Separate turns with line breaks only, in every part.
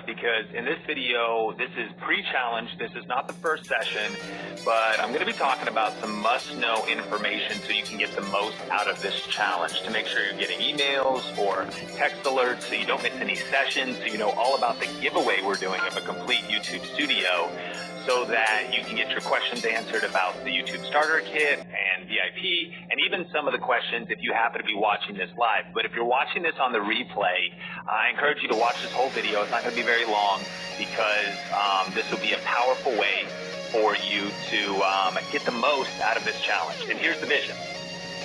up because in this video, this is pre-challenge. This is not the first session, but I'm going to be talking about some must-know information so you can get the most out of this challenge to make sure you're getting emails or text alerts so you don't miss any sessions, so you know all about the giveaway we're doing of a complete YouTube studio so that you can get your questions answered about the YouTube starter kit and VIP, and even some of the questions if you happen to be watching this live. But if you're watching this on the replay, I encourage you to watch this whole video. It's not going to be very long because this will be a powerful way for you to get the most out of this challenge. And here's the vision.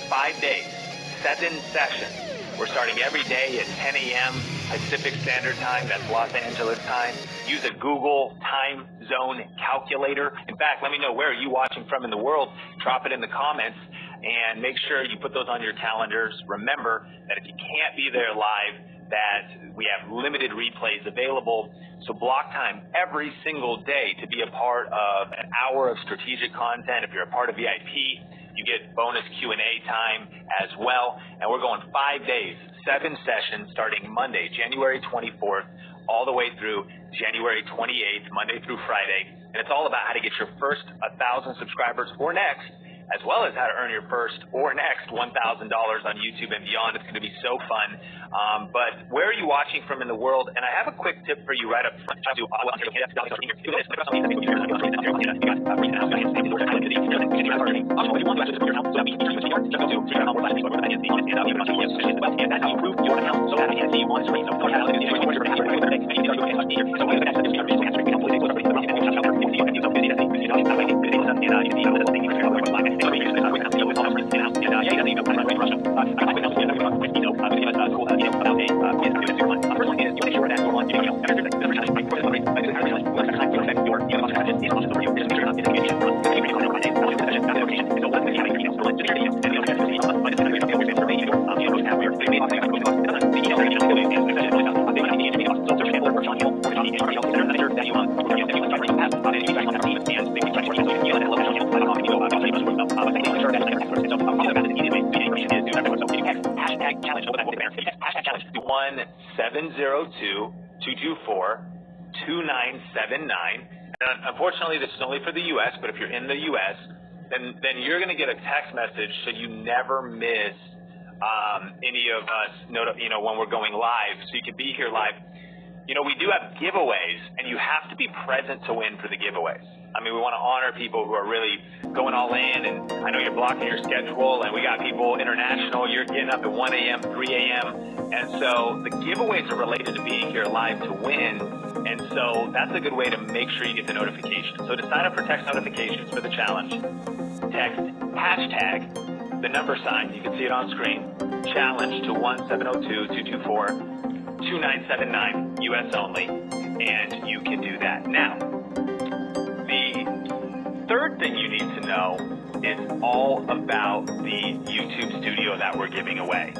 5 days, 7 sessions. We're starting every day at 10 a.m. Pacific Standard Time. That's Los Angeles time. Use a Google time zone calculator. In fact, let me know where are you watching from in the world. Drop it in the comments and make sure you put those on your calendars. Remember that if you can't be there live, that we have limited replays available. So block time every single day to be a part of an hour of strategic content. If you're a part of VIP, you get bonus Q&A time as well. And we're going 5 days, 7 sessions starting Monday, January 24th, all the way through January 28th, Monday through Friday. And it's all about how to get your first 1,000 subscribers or next, as well as how to earn your first or next $1,000 on YouTube and beyond. It's going to be so fun. But where are you watching from in the world? And I have a quick tip for you right up front. Unfortunately, this is only for the U.S., but if you're in the U.S., then you're going to get a text message so you never miss any of us, when we're going live, so you can be here live. You know, we do have giveaways, and you have to be present to win for the giveaways. I mean, we want to honor people who are really going all in, and I know you're blocking your schedule, and we got people international. You're getting up at 1 a.m., 3 a.m., and so the giveaways are related to being here live to win, and so that's a good way to make sure you get the notification. So to sign up for text notifications for the challenge, text hashtag, the number sign, you can see it on screen, challenge to 1-702-224-2979, US only, and you can do that. Now, the third thing you need to know is all about the YouTube studio that we're giving away.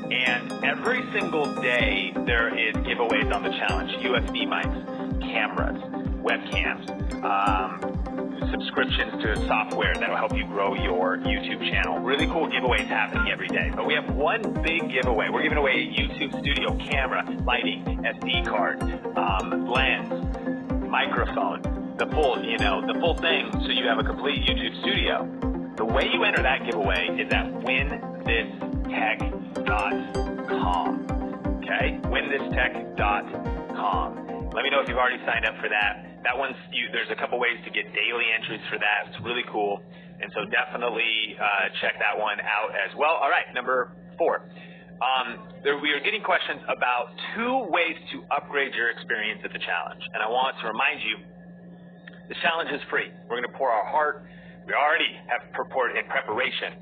And every single day there is giveaways on the challenge. USB mics, cameras, webcams, subscriptions to software that will help you grow your YouTube channel. Really cool giveaways happening every day. But we have one big giveaway. We're giving away a YouTube studio camera, lighting, SD card, lens, microphone, the full thing, so you have a complete YouTube studio. The way you enter that giveaway is at winthisTech.com. Okay? winthisTech.com. Let me know if you've already signed up for that. That one's there's a couple ways to get daily entries for that. It's really cool. And so definitely check that one out as well. All right, number 4. We are getting questions about 2 ways to upgrade your experience at the challenge. And I want to remind you, the challenge is free. We're going to pour our heart. We already have purport in preparation,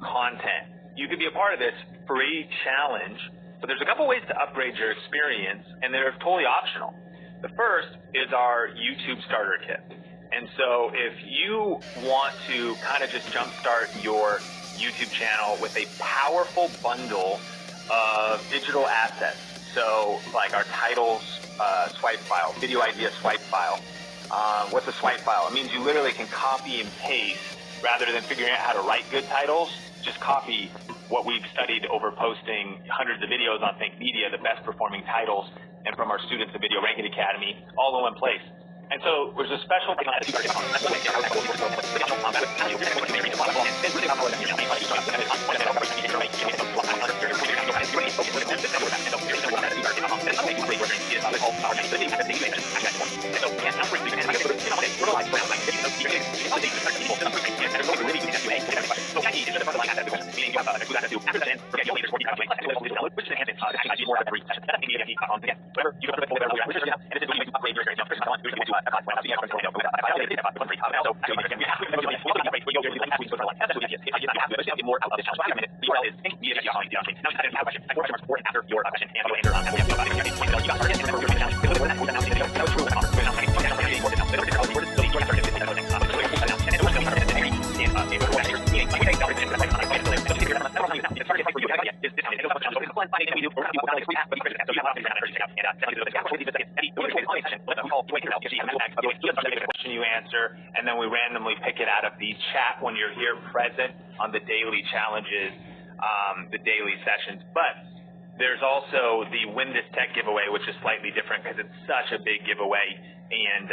content. You can be a part of this free challenge, but there's a couple ways to upgrade your experience, and they're totally optional. The first is our YouTube starter kit. And so if you want to kind of just jumpstart your YouTube channel with a powerful bundle of digital assets, so like our titles swipe file, video idea swipe file. What's a swipe file? It means you literally can copy and paste rather than figuring out how to write good titles. Just copy what we've studied over posting hundreds of videos on Think Media, the best performing titles and from our students at Video Ranking Academy, all in one place. And so there's a special thing on that. Question you answer, and then we randomly pick it out of the chat when you're here present on the daily challenges, the daily sessions. But there's also the Win This Tech giveaway, which is slightly different because it's such a big giveaway, and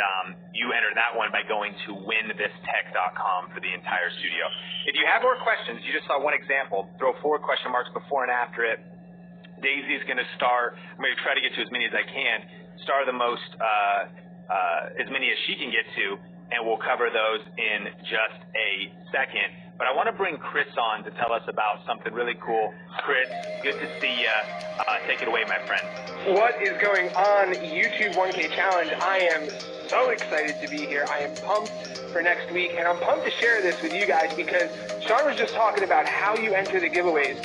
you enter that one by going to winthisTech.com for the entire studio. If you have more questions, you just saw one example, throw 4 question marks before and after it. Daisy's going to star, I'm going to try to get to as many as I can, star the most, as many as she can get to, and we'll cover those in just a second. But I want to bring Chris on to tell us about something really cool. Chris, good to see you. Take it away, my friend.
What is going on, YouTube 1K Challenge? I am so excited to be here. I am pumped for next week, and I'm pumped to share this with you guys because Sean was just talking about how you enter the giveaways.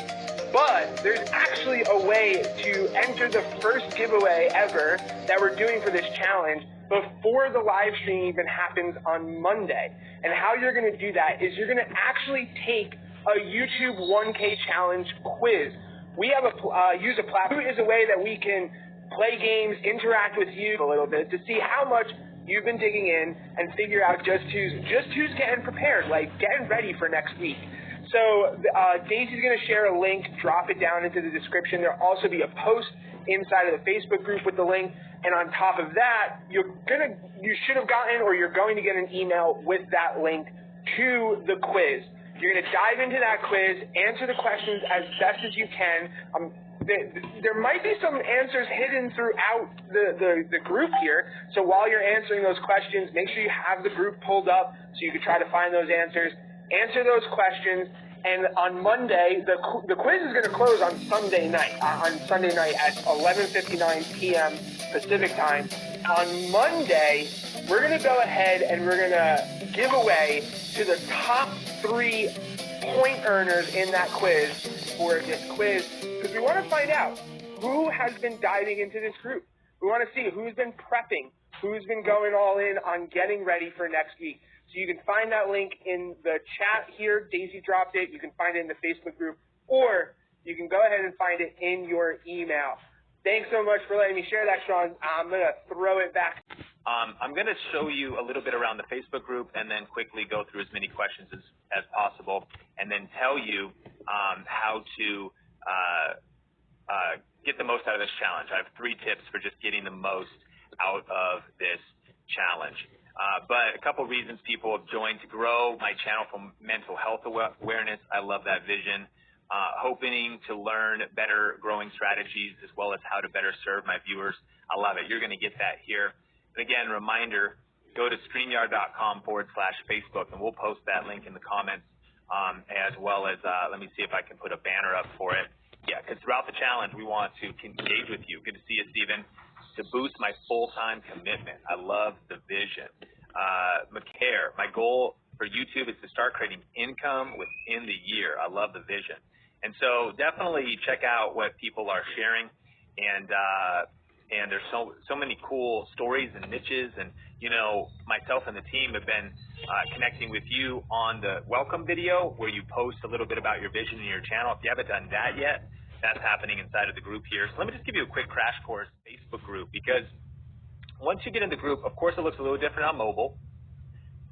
But there's actually a way to enter the first giveaway ever that we're doing for this challenge before the live stream even happens on Monday. And how you're going to do that is you're going to actually take a YouTube 1K Challenge quiz. We have use a platform. It is a way that we can play games, interact with you a little bit to see how much you've been digging in and figure out just who's getting prepared, like getting ready for next week. So Daisy's going to share a link, drop it down into the description. There'll also be a post inside of the Facebook group with the link. And on top of that, you should have gotten or you're going to get an email with that link to the quiz. You're going to dive into that quiz, answer the questions as best as you can. There might be some answers hidden throughout the group here. So while you're answering those questions, make sure you have the group pulled up so you can try to find those answers. Answer those questions, and on Monday, the quiz is going to close on Sunday night. At 11:59 p.m. Pacific time. On Monday, we're going to go ahead and we're going to give away to the top 3 point earners in that quiz for this quiz, because we want to find out who has been diving into this group. We want to see who's been prepping, who's been going all in on getting ready for next week. So you can find that link in the chat here. Daisy dropped it. You can find it in the Facebook group, or you can go ahead and find it in your email. Thanks so much for letting me share that, Sean. I'm going to throw it back.
I'm going to show you a little bit around the Facebook group and then quickly go through as many questions as possible and then tell you how to get the most out of this challenge. I have 3 tips for just getting the most out of this challenge. But a couple reasons people have joined: to grow my channel from mental health awareness. I love that vision. Hoping to learn better growing strategies as well as how to better serve my viewers. I love it. You're going to get that here. And again, reminder, go to StreamYard.com/Facebook, and we'll post that link in the comments as well as, let me see if I can put a banner up for it. Yeah, because throughout the challenge, we want to engage with you. Good to see you, Stephen. To boost my full-time commitment. I love the vision. McCare, my goal for YouTube is to start creating income within the year. I love the vision. And so definitely check out what people are sharing, and there's so many cool stories and niches, and you know, myself and the team have been connecting with you on the welcome video where you post a little bit about your vision in your channel. If you haven't done that yet, that's happening inside of the group here. So let me just give you a quick crash course Facebook group, because once you get in the group, of course it looks a little different on mobile,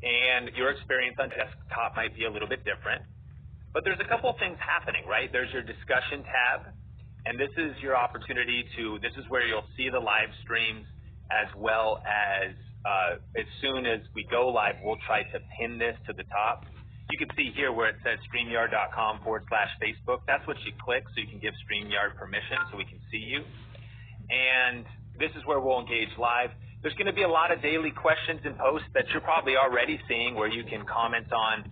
and your experience on desktop might be a little bit different. But there's a couple of things happening, right? There's your discussion tab, And this is your opportunity this is where you'll see the live streams, as well as soon as we go live, we'll try to pin this to the top. You can see here where it says StreamYard.com/Facebook. That's what you click so you can give StreamYard permission so we can see you. And this is where we'll engage live. There's going to be a lot of daily questions and posts that you're probably already seeing where you can comment on,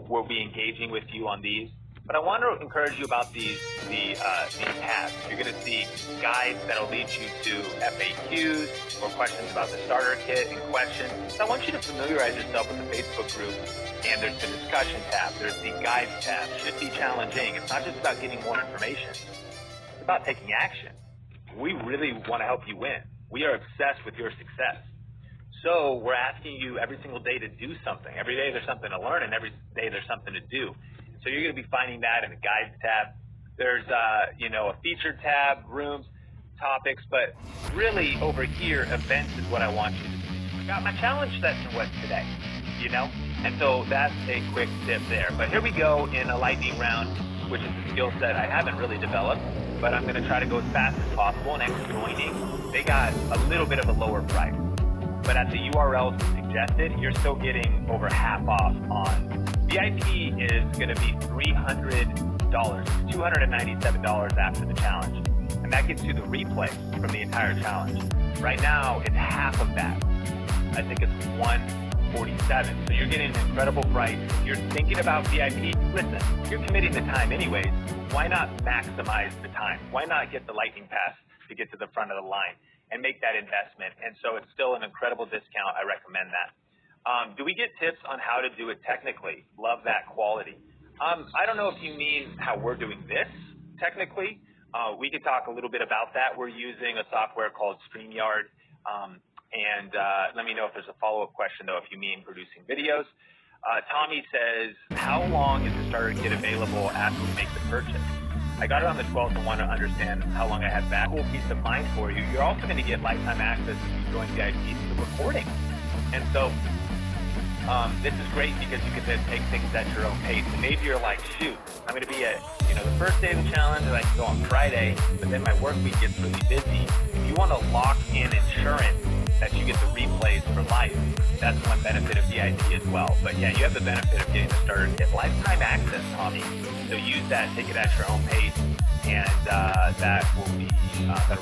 we'll be engaging with you on these. But I want to encourage you about these tabs. You're going to see guides that'll lead you to FAQs or questions about the starter kit and questions. So I want you to familiarize yourself with the Facebook group. And there's the discussion tab. There's the guides tab. Should be challenging. It's not just about getting more information. It's about taking action. We really want to help you win. We are obsessed with your success. So we're asking you every single day to do something. Every day there's something to learn, and every day there's something to do. So you're going to be finding that in the guides tab. There's, a featured tab, rooms, topics, but really over here, events is what I want you to do. I got my challenge session was today, And so that's a quick tip there. But here we go in a lightning round, which is a skill set I haven't really developed, but I'm going to try to go as fast as possible. And next joining, they got a little bit of a lower price. But at the URLs suggested, you're still getting over half off on VIP is going to be $300, $297 after the challenge. And that gets you the replay from the entire challenge. Right now, it's half of that. I think it's $147. So you're getting an incredible price. If you're thinking about VIP, listen, you're committing the time anyways. Why not maximize the time? Why not get the lightning pass to get to the front of the line and make that investment? And so it's still an incredible discount. I recommend that. Do we get tips on how to do it technically? Love that quality. I don't know if you mean how we're doing this technically. We could talk a little bit about that. We're using a software called StreamYard. Let me know if there's a follow-up question, though, if you mean producing videos. Tommy says, how long is the starter kit available after we make the purchase? I got it on the 12th and want to understand how long I have back. Cool piece of mind for you. You're also going to get lifetime access if you join VIP to the recording. And so this is great because you can then take things at your own pace. And maybe you're like, shoot, I'm going to be at the first day of the challenge and I can go on Friday, but then my work week gets really busy. If you want to lock in insurance that you get the replays for life, that's one benefit of VIP as well. But yeah, you have the benefit of getting the starter kit. Lifetime access, Tommy. So use that, take it at your own pace, and that'll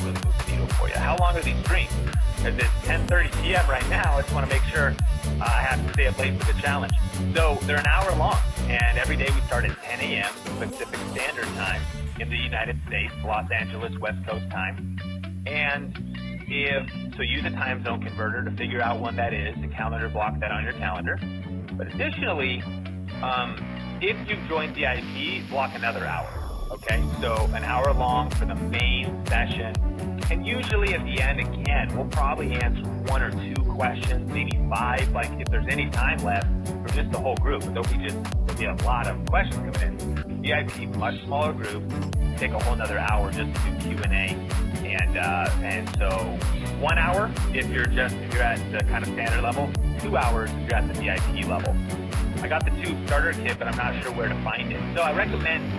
really move the needle for you. How long are these streams? Because it's 10:30 p.m. right now. I just want to make sure I have to stay up late for the challenge. So they're an hour long, and every day we start at 10 a.m. Pacific Standard Time in the United States, Los Angeles, West Coast time. And so use a time zone converter to figure out when that is and calendar block that on your calendar. But additionally, if you've joined VIP, block another hour. Okay, so an hour long for the main session. And usually at the end, again, we'll probably answer 1 or 2 questions, maybe 5, like if there's any time left for just the whole group. But there'll be a lot of questions coming in. VIP, much smaller group, take a whole another hour just to do Q&A. And so 1 hour if you're at the kind of standard level, 2 hours if you're at the VIP level. I got the 2 starter kit, but I'm not sure where to find it. So I recommend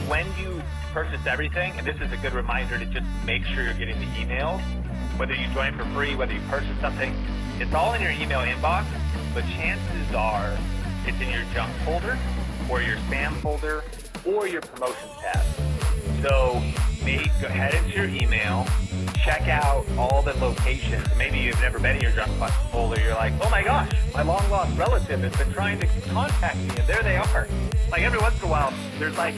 when you purchase everything, and this is a good reminder to just make sure you're getting the emails, whether you join for free, whether you purchase something, it's all in your email inbox, but chances are it's in your junk folder or your spam folder or your promotions tab. So go ahead into your email, check out all the locations. Maybe you've never been in your junk folder. You're like, oh my gosh, my long lost relative has been trying to contact me, and there they are. Like every once in a while, there's like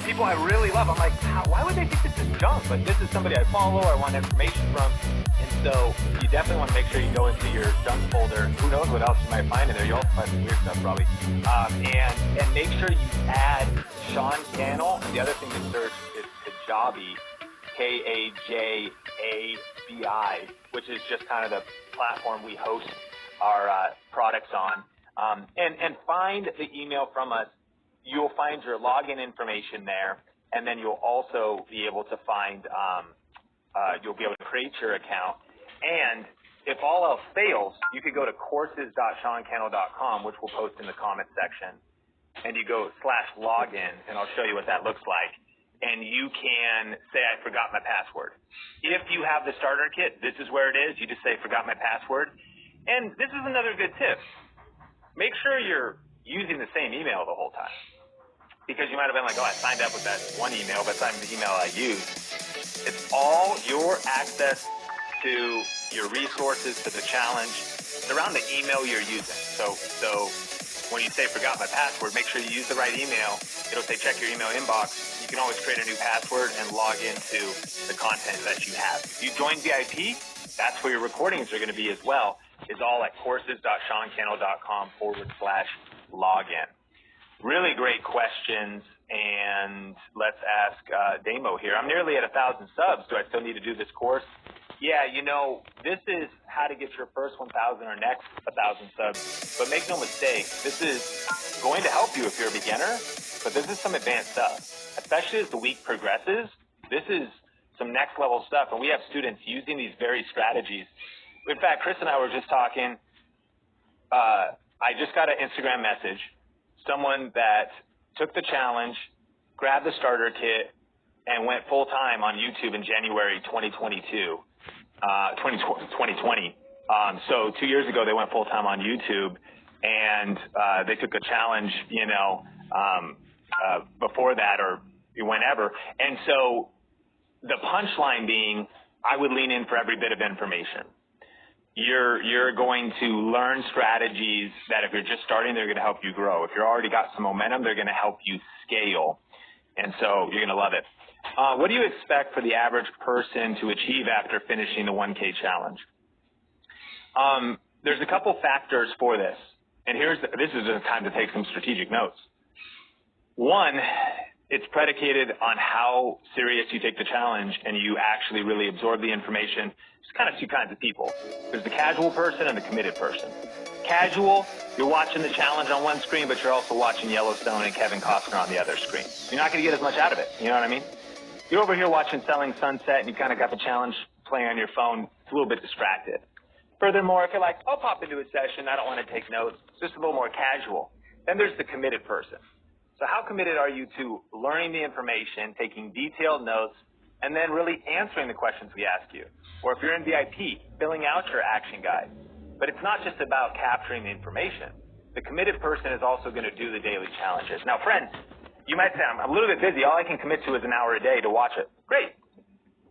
people I really love. I'm like, why would they think this is junk? But this is somebody I follow, I want information from. And so you definitely want to make sure you go into your junk folder. Who knows what else you might find in there. You also find some weird stuff probably. And make sure you add Sean Cannell. And the other thing to search is Kajabi, Kajabi, which is just kind of the platform we host our products on. And find the email from us. You'll find your login information there, and then you'll also be able to find, you'll be able to create your account. And if all else fails, you could go to courses.seancannell.com, which we'll post in the comment section, and you go /login, and I'll show you what that looks like. and you can say, I forgot my password. If you have the starter kit, this is where it is. You just say, forgot my password. And this is another good tip. Make sure you're using the same email the whole time. Because you might have been like, oh, I signed up with that one email, but that's not the email I used. It's all your access to your resources, to the challenge. It's around the email you're using. So when you say forgot my password, make sure you use the right email. It'll say check your email inbox. You can always create a new password and log into the content that you have. If you join VIP, that's where your recordings are going to be as well. Is all at courses.seancannell.com/login. Really great questions, and let's ask Damo here. I'm nearly at 1,000 subs. Do I still need to do this course? Yeah, you know, this is how to get your first 1,000 or next 1,000 subs. But make no mistake, this is going to help you if you're a beginner, but this is some advanced stuff. Especially as the week progresses, this is some next level stuff, and we have students using these very strategies. In fact, Chris and I were just talking. I just got an Instagram message. Someone that took the challenge, grabbed the starter kit, and went full-time on YouTube in January 2020. So 2 years ago, they went full-time on YouTube, and they took a challenge, before that or whenever. And so the punchline being, I would lean in for every bit of information. You're going to learn strategies that if you're just starting, they're going to help you grow. If you've already got some momentum, they're going to help you scale. And so you're going to love it. What do you expect for the average person to achieve after finishing the 1K challenge? There's a couple factors for this. And this is the time to take some strategic notes. One, it's predicated on how serious you take the challenge and you actually really absorb the information. There's kind of two kinds of people. There's the casual person and the committed person. Casual, you're watching the challenge on one screen, but you're also watching Yellowstone and Kevin Costner on the other screen. You're not going to get as much out of it. You know what I mean? You're over here watching Selling Sunset and you kind of got the challenge playing on your phone. It's a little bit distracted. Furthermore, if you're like, I'll pop into a session, I don't want to take notes, it's just a little more casual. Then there's the committed person. So how committed are you to learning the information, taking detailed notes, and then really answering the questions we ask you? Or if you're in VIP, filling out your action guide. But it's not just about capturing the information. The committed person is also going to do the daily challenges. Now, friends, you might say, I'm a little bit busy. All I can commit to is an hour a day to watch it. Great.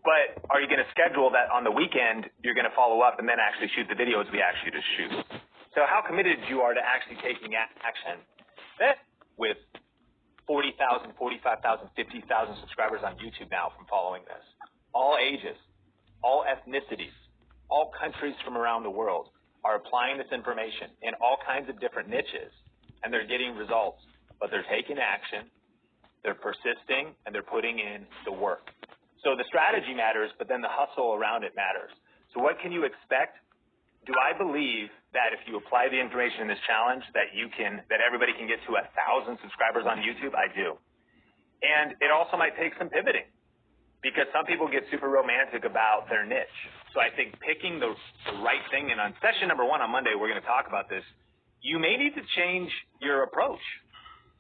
But are you going to schedule that on the weekend you're going to follow up and then actually shoot the videos we ask you to shoot? So how committed you are to actually taking action. That with 40,000, 45,000, 50,000 subscribers on YouTube now from following this. All ages, all ethnicities, all countries from around the world are applying this information in all kinds of different niches, and they're getting results. But they're taking action, they're persisting, and they're putting in the work. So the strategy matters, but then the hustle around it matters. So what can you expect? Do I believe that if you apply the information in this challenge that everybody can get to 1,000 subscribers on YouTube? I do. And it also might take some pivoting because some people get super romantic about their niche. So I think picking the right thing, and on session number 1 on Monday, we're going to talk about this. You may need to change your approach.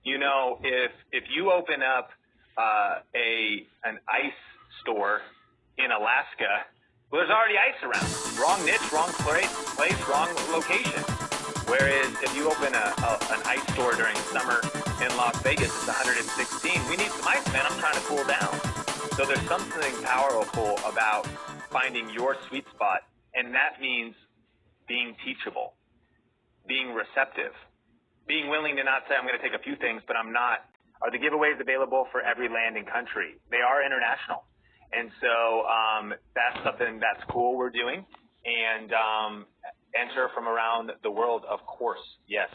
You know, if you open up an ice store in Alaska, well, there's already ice around. Wrong niche, wrong place, wrong location. Whereas if you open an ice store during summer in Las Vegas, it's 116. We need some ice, man. I'm trying to cool down. So there's something powerful about finding your sweet spot, and that means being teachable, being receptive, being willing to not say, I'm going to take a few things, but I'm not. Are the giveaways available for every land and country? They are international. And so that's something that's cool we're doing. And enter from around the world, of course, yes.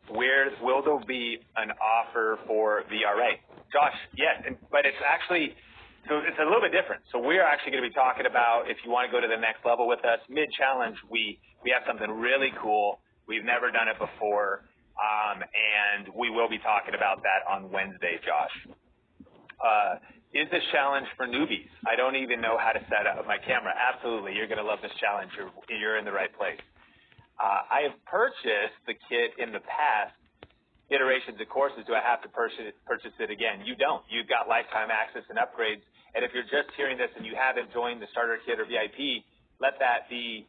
Where will there be an offer for VRA? Josh, yes, but it's actually, so it's a little bit different. So we're actually going to be talking about, if you want to go to the next level with us, mid-challenge, we have something really cool. We've never done it before, and we will be talking about that on Wednesday, Josh. Is this challenge for newbies? I don't even know how to set up my camera. Absolutely, you're going to love this challenge. You're in the right place. I have purchased the kit in the past, iterations of courses do I have to purchase it again? You don't. You've got lifetime access and upgrades. And if you're just hearing this and you haven't joined the starter kit or VIP, let that be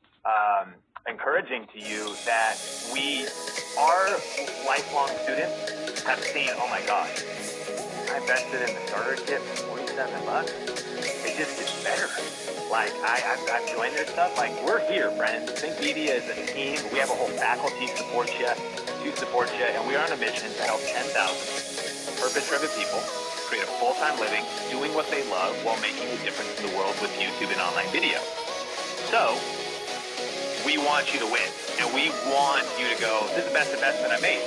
encouraging to you that our lifelong students have seen, oh my gosh, I invested in the starter kit for $47. It just gets better. Like, I've joined their stuff. Like, we're here, friends. Think Media is a team. We have a whole faculty to support you, and we are on a mission to help 10,000 purpose-driven people create a full-time living, doing what they love while making a difference in the world with YouTube and online video. So, we want you to win, and we want you to go, this is the best investment I made.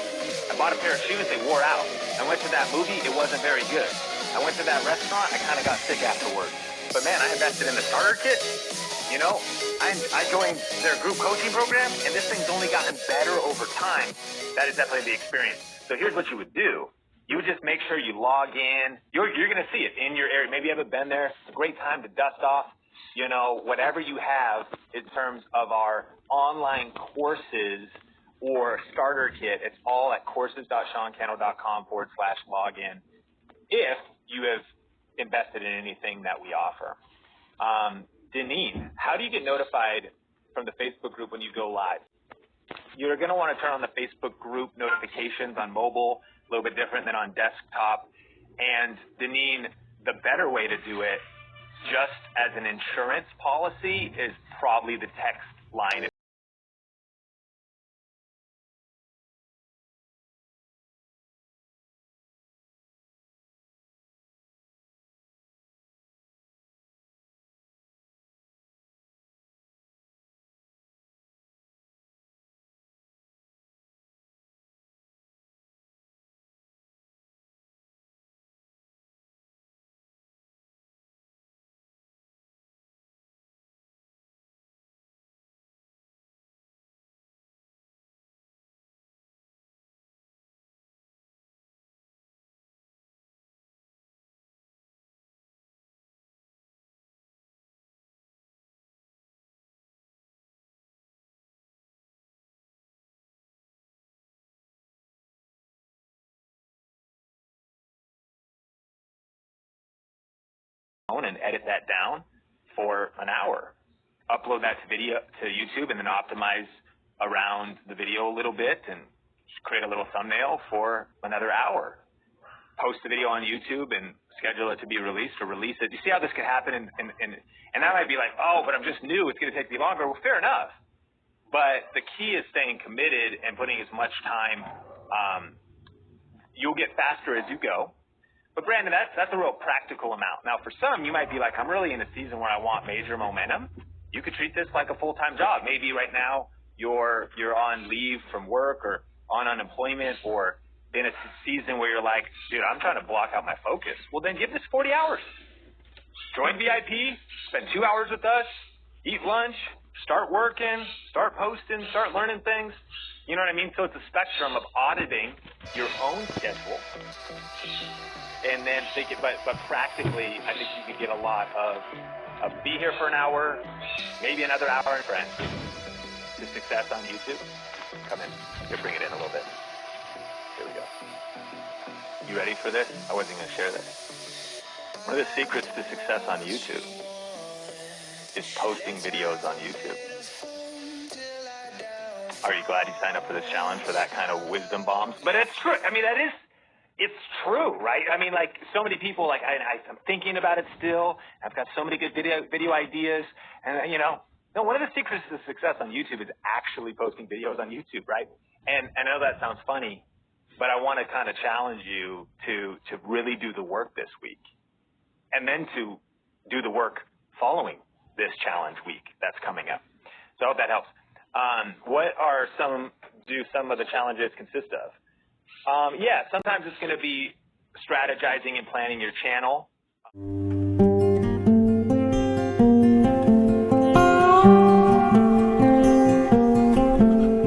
I bought a pair of shoes, they wore out. I went to that movie, it wasn't very good. I went to that restaurant, I kind of got sick afterwards. But man, I invested in the starter kit. You know, I joined their group coaching program, and this thing's only gotten better over time. That is definitely the experience. So here's what you would do. You would just make sure you log in. You're going to see it in your area. Maybe you haven't been there. It's a great time to dust off, you know, whatever you have in terms of our online courses or starter kit. It's all at courses.seancannell.com/login if you have invested in anything that we offer. Deneen, how do you get notified from the Facebook group when you go live? You're going to want to turn on the Facebook group notifications on mobile, a little bit different than on desktop. And Deneen, the better way to do it, just as an insurance policy, is probably the text line. And edit that down for an hour. Upload that to YouTube, and then optimize around the video a little bit, and just create a little thumbnail for another hour. Post the video on YouTube and schedule it to be released, or release it. You see how this could happen? And that might be like, oh, but I'm just new. It's going to take me longer. Well, fair enough. But the key is staying committed and putting as much time. You'll get faster as you go. But Brandon, that's a real practical amount. Now, for some, you might be like, I'm really in a season where I want major momentum. You could treat this like a full-time job. Maybe right now you're on leave from work or on unemployment, or in a season where you're like, dude, I'm trying to block out my focus. Well, then give this 40 hours. Join VIP, spend 2 hours with us, eat lunch, start working, start posting, start learning things. You know what I mean? So it's a spectrum of auditing your own schedule. And then think it, but practically, I think you could get a lot of be here for an hour, maybe another hour in friends, to success on YouTube. Come in. Here, bring it in a little bit. Here we go. You ready for this? I wasn't going to share this. One of the secrets to success on YouTube is posting videos on YouTube. Are you glad you signed up for this challenge for that kind of wisdom bombs? But it's true. I mean, it's true, right? I mean, like, so many people, like, I'm thinking about it still. I've got so many good video ideas. And, you know, one of the secrets to success on YouTube is actually posting videos on YouTube, right? And I know that sounds funny, but I want to kind of challenge you to really do the work this week, and then to do the work following this challenge week that's coming up. So I hope that helps. What are some of the challenges consist of? Yeah, sometimes it's going to be strategizing and planning your channel.